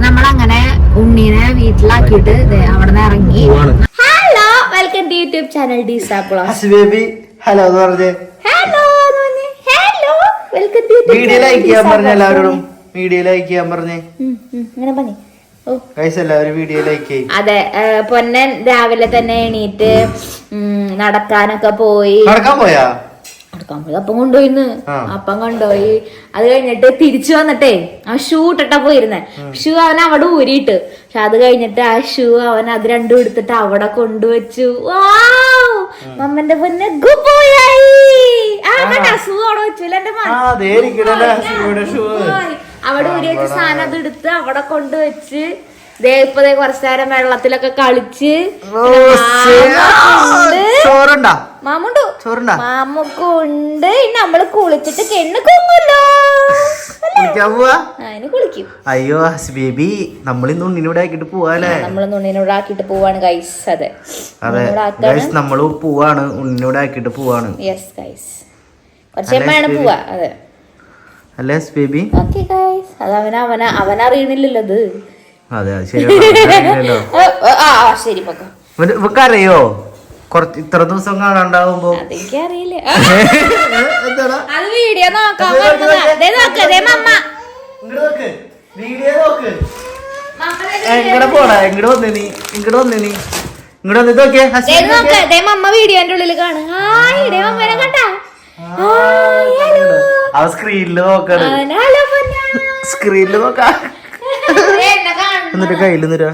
നമ്മളങ്ങനെ ഉണ്ണീനെ വീട്ടിലാക്കിയിട്ട് അവിടെ നിന്ന് ഇറങ്ങി. Hello, welcome to YouTube channel hello എന്ന് പറഞ്ഞേ. Hello hello, welcome to video like ചെയ്യാൻ പറഞ്ഞ എല്ലാവരോടും. വീഡിയോ ലൈക്ക് ചെയ്യാൻ പറഞ്ഞേ. അങ്ങനെ പറഞ്ഞേ. എല്ലാവരും വീഡിയോ ലൈക്ക് ചെയ്യും. അതെ, പൊന്നൻ രാവിലെ തന്നെ എണീറ്റ് നടക്കാനൊക്കെ പോയി. നടക്കാൻ പോയാ? അപ്പം കൊണ്ടുപോയിന്ന്. അപ്പം കൊണ്ടുപോയി. അത് കഴിഞ്ഞിട്ട് തിരിച്ചു വന്നിട്ടേ ആ ഷൂ ഇട്ടിട്ടാ പോയിരുന്നെ. ഷൂ അവൻ അവിടെ ഊരിയിട്ട്. പക്ഷെ അത് കഴിഞ്ഞിട്ട് ആ ഷൂ അവൻ അത് രണ്ടും എടുത്തിട്ട് അവിടെ കൊണ്ടുവച്ചു. മമ്മന്റെ പൊന്നെ ഗുബോയായി. ഷൂ അവിടെ വെച്ചില്ല എന്റെ അവിടെ ഊരി വെച്ച സാധനം അത് എടുത്ത് അവിടെ കൊണ്ടുവച്ച് ഇപ്പതേ കുറച്ചു നേരം വെള്ളത്തിലൊക്കെ കളിച്ച് മാമുക്കുണ്ട്. നമ്മള് കുളിച്ചിട്ട് കെണ്ണ് കൊങ്ങല്ലോ. അതിന് കുളിക്കും. അയ്യോ ബേബി, നമ്മളിന്ന് ഉണ്ണിനോട് ആക്കിട്ട് പോവാല്ലേ? നമ്മള് ഉണ്ണിനോട് ആക്കിട്ട് പോവാണ് ഗൈസ്. അതെ അതെ, നമ്മള് പോവാണ്, ഉണ്ണിനോട് ആക്കിട്ട് പോവാണ്. യെസ് ഗൈസ്, കുറച്ചേമാണ് പോവാ. അതെ അല്ലേ ബേബി? ഓക്കെ ഗൈസ്, അത് അവനറിയണില്ലല്ലോ അത്. അതെ ശരി. ശരി പൊക്കോ. ഇവക്കറിയോ കുറച്ച് ഇത്ര ദിവസം കാണാണ്ടാവുമ്പോ? അതെനിക്കറിയില്ല. അത് വീഡിയോ നോക്കാൻ എങ്ങടെ പോടാ? എങ്ങടെ വന്നേ നീ? ഇങ്ങോട്ട് വന്നേ നീ? ഇങ്ങോട്ട് വന്നിട്ട് നോക്കിയേ. മമ്മ വീഡിയോന്റെ ഉള്ളിൽ കാണും. അവ സ്ക്രീനില് നോക്കണം. സ്ക്രീനില് നോക്കാ. എന്നിട്ട് കയ്യിൽ നിന്നിരാ.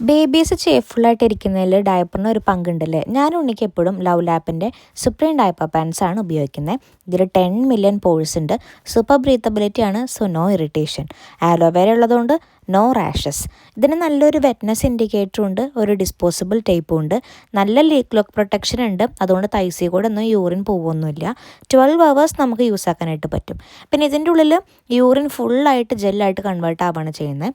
ബേബീസ് ചേഫുള്ളായിട്ട് ഇരിക്കുന്നതിൽ ഡയപ്പറിന് ഒരു പങ്കുണ്ടല്ലേ. ഞാൻ ഉണ്ണിക്ക് എപ്പോഴും ലവ് ലാപ്പിൻ്റെ സുപ്രീം ഡയപ്പർ പാൻസ് ആണ് ഉപയോഗിക്കുന്നത്. ഇതിൽ 10 മില്യൺ പോഴ്സ് ഉണ്ട്. സൂപ്പർ ബ്രീത്തബിലിറ്റി ആണ്, സോ നോ ഇറിറ്റേഷൻ. ആലോവേര ഉള്ളതുകൊണ്ട് നോ റാഷസ്. ഇതിന് നല്ലൊരു വെറ്റ്നസ് ഇൻഡിക്കേറ്ററും ഉണ്ട്, ഒരു ഡിസ്പോസിബിൾ ടേപ്പും ഉണ്ട്, നല്ല ലീക്ക് ലോക്ക് പ്രൊട്ടക്ഷൻ ഉണ്ട്. അതുകൊണ്ട് തൈസി കൂടെ ഒന്നും യൂറിൻ പോകുമൊന്നുമില്ല. 12 hours നമുക്ക് യൂസ് ആക്കാനായിട്ട് പറ്റും. പിന്നെ ഇതിൻ്റെ ഉള്ളിൽ യൂറിൻ ഫുള്ളായിട്ട് ജെല്ലായിട്ട് കൺവേർട്ട് ആവുകയാണ് ചെയ്യുന്നത്.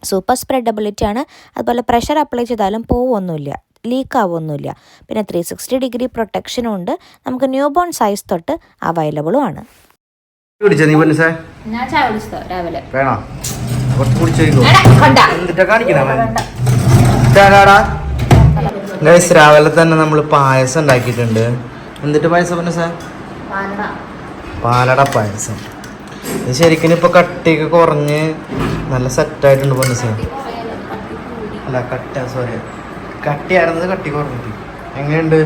സൂപ്പർ സ്പ്രെഡബിലിറ്റി ആണ്. അതുപോലെ പ്രഷർ അപ്ലൈ ചെയ്താലും പോവൊന്നുമില്ല, ലീക്ക് ആവുമൊന്നുമില്ല. പിന്നെ 360 ഡിഗ്രി പ്രൊട്ടക്ഷനും ഉണ്ട്. നമുക്ക് ന്യൂ ബോൺ സൈസ് തൊട്ട് അവൈലബിളും ആണ്. രാവിലെ തന്നെ നമ്മള് പായസം ഉണ്ടാക്കിയിട്ടുണ്ട്. എന്നിട്ട് പായസം പറഞ്ഞ സാർ? പാലട പായസം. ഇത് ശരിക്കും ഇപ്പൊ കട്ടിയൊക്കെ കുറഞ്ഞ് നല്ല സെറ്റായിട്ടുണ്ട് പൊന്നു സാർ. അല്ല കട്ടിയായിരുന്നത് കട്ടി കുറഞ്ഞിട്ട്. എങ്ങനെയുണ്ട്?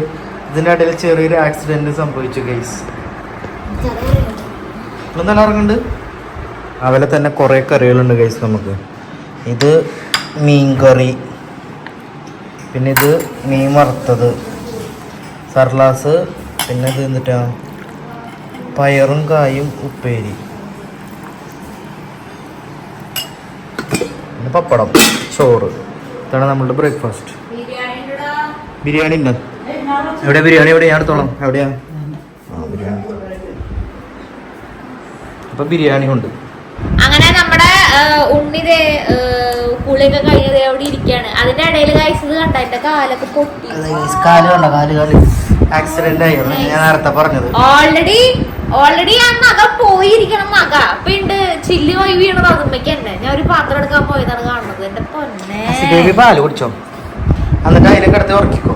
ഇതിൻ്റെ ഇടയിൽ ചെറിയൊരു ആക്സിഡന്റ് സംഭവിച്ചു ഗൈസ്. നല്ല ഇറങ്ങുന്നുണ്ട്. അവലെ തന്നെ കുറേ കറികളുണ്ട് ഗൈസ് നമുക്ക്. ഇത് മീൻ കറി, പിന്നെ ഇത് മീൻ വറുത്തത്, സർലാസ്, പിന്നെ ഇത് എന്നിട്ടാ പയറും കായും ഉപ്പേരി, പിന്നെ പപ്പടം, ചോറ്. ഇതാണ് നമ്മളുടെ ബ്രേക്ക്ഫാസ്റ്റ്. ബിരിയാണി ഉണ്ട്. എവിടെ ബിരിയാണി? എവിടെ? ഞാൻ എടുത്തോളാം. എവിടെയാ? ബിരിയാണി. അപ്പൊ ബിരിയാണി ഉണ്ട്. അങ്ങനെ നമ്മുടെ ഉണ്ണിതേ കുളിയൊക്കെ കഴിഞ്ഞത് അവിടെ ഇരിക്കാണ്. അതിന്റെ ഇടയിൽ കഴിച്ചത് കണ്ട എന്റെ കാലൊക്കെ പൊട്ടി. കാല് ആക്സിഡന്റ് ആയി. ഞാൻ നേരത്തെ പറഞ്ഞത്. ഓൾറെഡി ആ നഖ പോയിരിക്കണം. നഖ അപ്പൊ ഉണ്ട് ചില്ലി പോയി വീണത് അതുമ്മയ്ക്ക് തന്നെ. ഞാൻ ഒരു പാത്രം എടുക്കാൻ പോയതാണ് കാണുന്നത്. എന്റെ പൊന്നെ, പാല് കുടിച്ചോ? എന്നിട്ട് അതിലൊക്കെ അടുത്ത് ഉറക്കിക്കോ.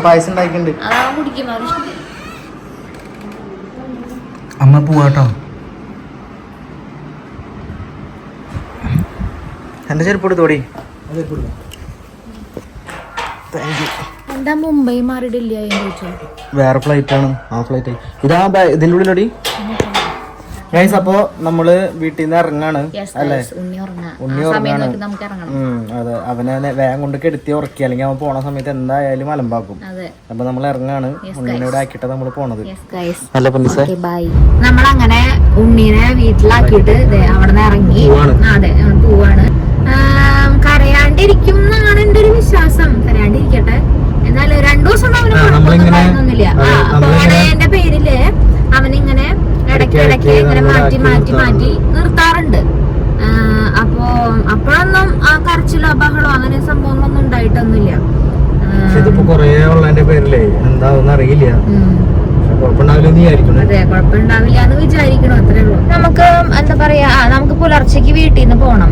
പായസം ഉണ്ടാക്കിണ്ട്. അതാണ് കുടിക്കുന്നത്. അമ്മ പോവാട്ടോ. എന്റെ ചെരുപ്പ് എടുത്തോടി. എന്താ മുംബൈ മാറിയിട്ടില്ല? വേറെ ഫ്ലൈറ്റ് ആണ്. ആ ഫ്ലൈറ്റ് ഇതാ ഇതിൻ്റെ ഉള്ളിലടി ഗൈസ്. അപ്പോ നമ്മള് വീട്ടിൽ നിന്ന് ഇറങ്ങാണ് അല്ലേ? ഉണ്ണി ഉറങ്ങാണ്. അതെ, അവനെ വേഗം കൊണ്ട് കെടുത്തി ഉറക്കി, അല്ലെങ്കിൽ അവൻ പോണ സമയത്ത് എന്തായാലും അലമ്പാക്കും. അപ്പൊ നമ്മൾ ഇറങ്ങാണ്. ഉണ്ണിനോട് ആക്കിട്ടാ നമ്മള് പോണത്. നമ്മളങ്ങനെ ഉണ്ണീനെ വീട്ടിലാക്കിയിട്ട് അവിടെ നിന്ന് ഇറങ്ങി. അതെ, പോവാണ്. കരയാണ്ടിരിക്കും എന്നാണ് എന്റെ ഒരു വിശ്വാസം. കരയാണ്ടിരിക്കട്ടെ. എന്നാലും 2 ദിവസം അവനൊന്നുമില്ല. പോണേന്റെ പേരില് അവനിങ്ങനെ ഇടയ്ക്ക് ഇങ്ങനെ മാറ്റി നിർത്താറുണ്ട്. അപ്പോഴൊന്നും ആ കരച്ചിലോ ബഹളോ അങ്ങനെ സംഭവങ്ങളൊന്നും ഉണ്ടായിട്ടൊന്നുമില്ല. എന്താ അറിയില്ല. കുഴപ്പമുണ്ടാവില്ല നീ ആയിരിക്കണം. അതെ, കുഴപ്പമുണ്ടാവില്ല എന്ന് വിചാരിക്കണം, അത്രേ ഉള്ളൂ. നമുക്ക് എന്താ പറയാ, നമുക്ക് പുലർച്ചയ്ക്ക് വീട്ടിൽ നിന്ന് പോണം.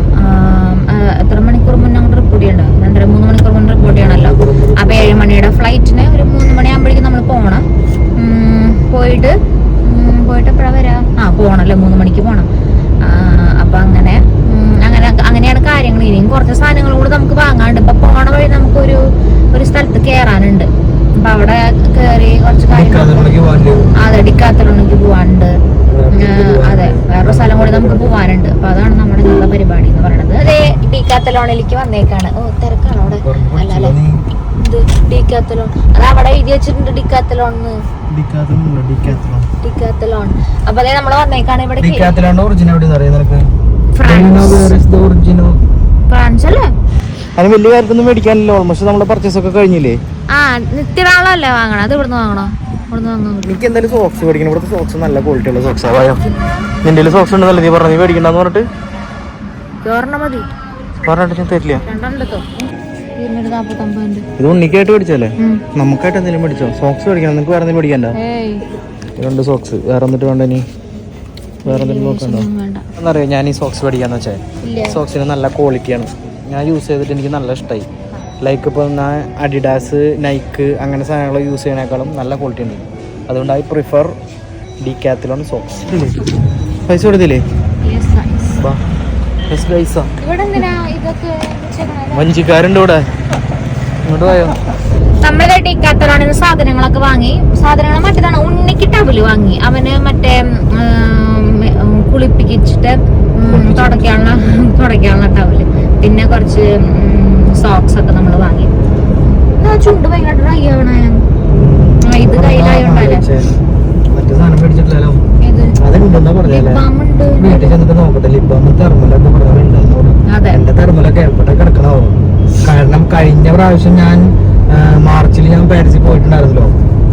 എത്ര മണിക്കൂർ മുന്നേ അങ്ങോട്ട് റിപ്പോർട്ട് ചെയ്യണം? 2-3 മണിക്കൂർ മുന്നേ റിപ്പോർട്ട് ചെയ്യണല്ലോ. അപ്പൊ 7 മണിയുടെ ഫ്ലൈറ്റിന് ഒരു 3 മണിയാകുമ്പോഴേക്കും നമ്മൾ പോണം. പോയിട്ട് എപ്പോഴാ വരാ? പോണല്ലോ, 3 മണിക്ക് പോണം. അപ്പൊ അങ്ങനെയാണ് കാര്യങ്ങൾ. ഇനിയും കുറച്ച് സാധനങ്ങൾ കൂടെ നമുക്ക് വാങ്ങാണ്ട്. ഇപ്പൊ പോണ വഴി നമുക്ക് ഒരു സ്ഥലത്ത് കേറാനുണ്ട്. അപ്പൊ അവിടെ കേറി കുറച്ച് കാര്യങ്ങൾ, അതെ, ഡിക്കാത്തലോണിക്ക് പോവാനുണ്ട്. അതെ, വേറൊരു സ്ഥലം കൂടി നമുക്ക് പോവാനുണ്ട്. അപ്പൊ അതാണ് നമ്മുടെ ഇന്നത്തെ പരിപാടി എന്ന് പറയുന്നത്. അതെ, ഡിക്കാത്തലോണിലേക്ക് വന്നേക്കാണ്. ഓ, തിരക്കാണ് അവിടെ. അല്ലല്ലേ, ഇത് ഡിക്കാത്തലോൺ, അത് അവിടെ എഴുതി വെച്ചിട്ടുണ്ട് ഡിക്കാത്തലോൺ. അപ്പൊ അതെ, നമ്മള് വന്നേക്കാണ് ഇവിടെ. ഫ്രാൻസ് അല്ലേ? അതിന് വലിയ കാര്യത്തൊന്നും മേടിക്കാനില്ല. ഓൾമോസ്റ്റ് നമ്മളെ പർച്ചേസ് ഒക്കെ കഴിഞ്ഞില്ലേ? നിത്യവാളല്ലേ വാങ്ങണം? അത് ഇവിടുന്ന് വാങ്ങണോ? ഇവിടുന്ന് വാങ്ങാൻ. എനിക്ക് എന്തായാലും സോക്സ് മേടിക്കണം. ഇവിടുത്തെ സോക്സ് നല്ല ക്വാളിറ്റി ഉള്ള സോക്സ് ആവായോ? നിന്റെ സോക്സ് ഉണ്ടെന്നല്ലേ നീ പറഞ്ഞു? നീ മേടിക്കണ്ടെന്ന് പറഞ്ഞിട്ട് മതി പറഞ്ഞിട്ട് ഞാൻ തരില്ല. ഇത് ഉണ്ണിക്കായിട്ട് മേടിച്ചല്ലേ? നമുക്കായിട്ട് എന്തെങ്കിലും മേടിച്ചോ? സോക്സ് മേടിക്കണം. നിനക്ക് വേറെ എന്തെങ്കിലും മേടിക്കണ്ട? 2 സോക്സ് വേറെ എന്നിട്ട് വേണ്ട? ഇനി വേറെ എന്തെങ്കിലും നോക്കണ്ടോ? എന്നറിയോ ഞാൻ ഈ സോക്സ് മേടിക്കാന്ന് വെച്ചാൽ, സോക്സിന് നല്ല ക്വാളിറ്റിയാണ്. ഞാൻ യൂസ് ചെയ്തിട്ട് എനിക്ക് നല്ല ഇഷ്ടമായി. ലൈക്ക് ഇപ്പോൾ ഞാൻ അഡിഡാസ്, നൈക്ക് അങ്ങനെ സാധനങ്ങൾ യൂസ് ചെയ്യുന്നതിനേക്കാളും നല്ല ക്വാളിറ്റി ഉണ്ട്. അതുകൊണ്ട് ഐ പ്രിഫർ ഡിക്കാത്തലോൺ സോക്സ്. പൈസ കൊടുത്തില്ലേ? വഞ്ചിക്കാരുണ്ട് ഇവിടെ. ഇങ്ങോട്ട് പോയോ? നമ്മള് ഡിക്കാത്തലോണിന്ന് സാധനങ്ങളൊക്കെ വാങ്ങി. സാധനങ്ങൾ മറ്റേതാണ്, ഉണ്ണിക്ക് ടവല് വാങ്ങി. അവന് മറ്റേ കുളിപ്പിച്ചിട്ട് തുടയ്ക്കാനുള്ള ടവല്. പിന്നെ കുറച്ച് സോക്സ് ഒക്കെ നമ്മൾ വാങ്ങി. ചുണ്ട് ഭയങ്കര ഡ്രൈ ആവണ. ഇത് കയ്യിലായോണ്ടല്ലേ. കാരണം കഴിഞ്ഞ പ്രാവശ്യം ഞാൻ മാർച്ചിൽ ഞാൻ പാരീസിൽ പോയിട്ടുണ്ടായിരുന്നല്ലോ.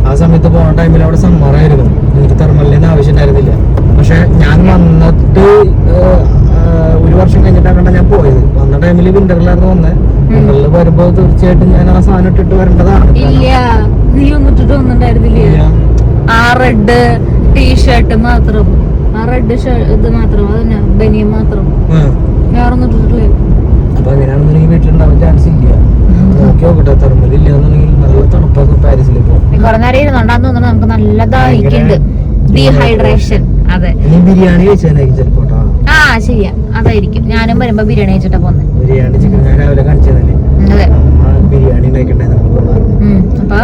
ആ സമയത്ത് പോണ ടൈമിൽ അവിടെ സമ്മറായിരുന്നു. എനിക്ക് തെർമലിന്റെ ആവശ്യം ഉണ്ടായിരുന്നില്ല. പക്ഷെ ഞാൻ വന്നിട്ട് 1 വർഷം കഴിഞ്ഞിട്ടാണ് ഞാൻ പോയത്. വന്ന ടൈമിൽ വിന്ററിലായിരുന്നു വന്നത്. വിന്ററിൽ വരുമ്പോ തീർച്ചയായിട്ടും ഞാൻ ആ സാധനം ഇട്ടിട്ട് വരേണ്ടതാണ്. ആ റെഡ് ടീഷർട്ട് മാത്രം, ആ റെഡ് ഇത് മാത്രം, അതന്നെ ബനിയൻ മാത്രം, വേറൊന്നും ഇട്ടിട്ടില്ലേ? അപ്പൊ അങ്ങനെയാണെന്നുണ്ടെങ്കിൽ വീട്ടിലുണ്ടാവാൻ ചാൻസ് ഇല്ല. നോക്കി നോക്കട്ടെ, തെർമലില്ലാന്നുണ്ടെങ്കിൽ നല്ല തണുപ്പൊക്കെ പാരീസിൽ പോകും. കുറെ നേരം ഇരുന്നോണ്ടാന്ന് തോന്നുന്നു. നമുക്ക് നല്ല ദാഹിക്കുന്നുണ്ട്, ഡീഹൈഡ്രേഷൻ. അതെ, ബിരിയാണി കഴിച്ചാലായിരിക്കും ചിലപ്പോ. ശരിയാ, അതായിരിക്കും. ഞാനും വരുമ്പോ ബിരിയാണി കഴിച്ചിട്ടാ പോന്നെ. ബിരിയാണി ചിക്കൻ ഞാൻ രാവിലെ കാണിച്ചതല്ലേ? അതെ, ബിരിയാണി കഴിക്കണ്ടേ? അപ്പൊ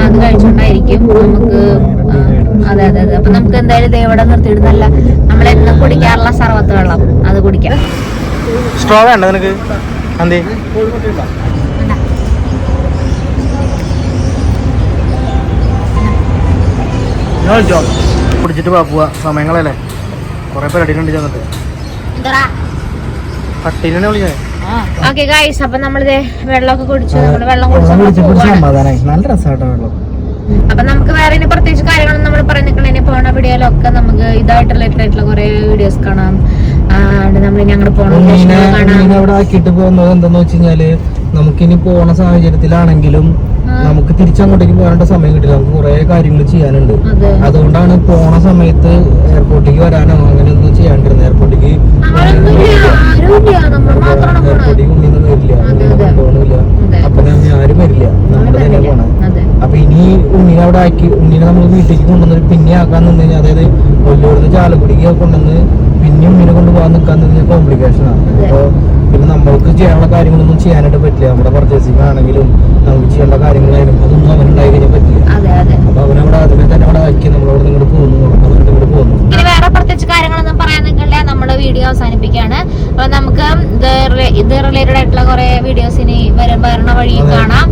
അത് കഴിച്ചോണ്ടായിരിക്കും നമുക്ക്. അതെ അതെ അതെ. അപ്പൊ നമുക്ക് എന്തായാലും ഇവിടെ നിർത്തിയിട്ട് നല്ല നമ്മളെന്നും കുടിക്കാറുള്ള സർവത്ത് വെള്ളം അത് കുടിക്കാം. സ്ട്രോ വേണ്ട നിനക്ക്? അന്തേ കുടിച്ചിട്ട് പോവാ. സമയങ്ങളല്ലേ, കൊറേ പരിപാടികളുണ്ട്. ചെന്നിട്ട് പട്ടീനെ വിളിച്ചേ. ഓക്കെ ഗൈസ്, അപ്പൊ നമ്മളിത് വെള്ളമൊക്കെ കുടിച്ചു. നമ്മള് വെള്ളം കുടിച്ചു. നല്ല രസമായിട്ടോ വെള്ളം. അപ്പൊ നമുക്ക് വേറെ ഇനി പ്രത്യേകിച്ച് കാര്യങ്ങളൊന്നും നമ്മൾ പറഞ്ഞിട്ടുണ്ടെങ്കിൽ പോണ വീഡിയോയിലൊക്കെ നമുക്ക് ഇതായിട്ട് റിലേറ്റഡ് ആയിട്ടുള്ള കുറെ വീഡിയോസ് കാണാം. നമ്മൾ ഞങ്ങളുടെ പോണ അവിടെ ആക്കിയിട്ട് പോകുന്നത് എന്താന്ന് വെച്ച് കഴിഞ്ഞാല്, നമുക്കിനി പോണ സാഹചര്യത്തിലാണെങ്കിലും നമുക്ക് തിരിച്ചങ്ങോട്ടേക്ക് പോകാനുള്ള സമയം കിട്ടില്ല. നമുക്ക് കുറെ കാര്യങ്ങൾ ചെയ്യാനുണ്ട്. അതുകൊണ്ടാണ് പോണ സമയത്ത് എയർപോർട്ടിലേക്ക് വരാനോ അങ്ങനെ ഒന്നും ചെയ്യാണ്ടിരുന്നത്. എയർപോർട്ടിലേക്ക് ഉണ്ണിയൊന്നും വരില്ല, പോണില്ല. അപ്പൊ ആരും വരില്ല, നമ്മൾ തന്നെ പോണേ. അപ്പൊ ഇനി ഉണ്ണിനെ അവിടെ ആക്കി ഉണ്ണിനെ നമ്മൾ വീട്ടിലേക്ക് കൊണ്ടുവന്നിട്ട് പിന്നെ ആക്കാൻ നിന്ന് കഴിഞ്ഞാൽ, അതായത് കൊല്ലൂർന്ന് ചാലക്കുടിക്ക് കൊണ്ടുവന്ന് പിന്നെ ഉണ്ണിനെ കൊണ്ടുപോകാൻ നിൽക്കാൻ നിന്ന് കോംപ്ലിക്കേഷനാണ്. അപ്പൊ പിന്നെ നമ്മൾക്ക് ചെയ്യാനുള്ള കാര്യങ്ങളൊന്നും ചെയ്യാനായിട്ട് പറ്റില്ല. നമ്മുടെ പർച്ചേസിംഗ് ആണെങ്കിലും നമുക്ക് ചെയ്യേണ്ട കാര്യങ്ങളായാലും അതൊന്നും അവനുണ്ടായി കഴിഞ്ഞാൽ പറ്റില്ല. അപ്പൊ അവനവിടെ ആദ്യമേ തന്നെ അവിടെ ആക്കി നമ്മളവിടെ ഇങ്ങോട്ട് പോകുന്നു. ഇനി വേറെ പ്രത്യേകിച്ച് കാര്യങ്ങളൊന്നും പറയാൻ നിൽക്കില്ല, നമ്മള് വീഡിയോ അവസാനിപ്പിക്കുകയാണ്. അപ്പൊ നമുക്ക് ഇത് റിലേറ്റഡ് ആയിട്ടുള്ള കുറെ വീഡിയോസ് ഇനി വരണ വഴി കാണാം.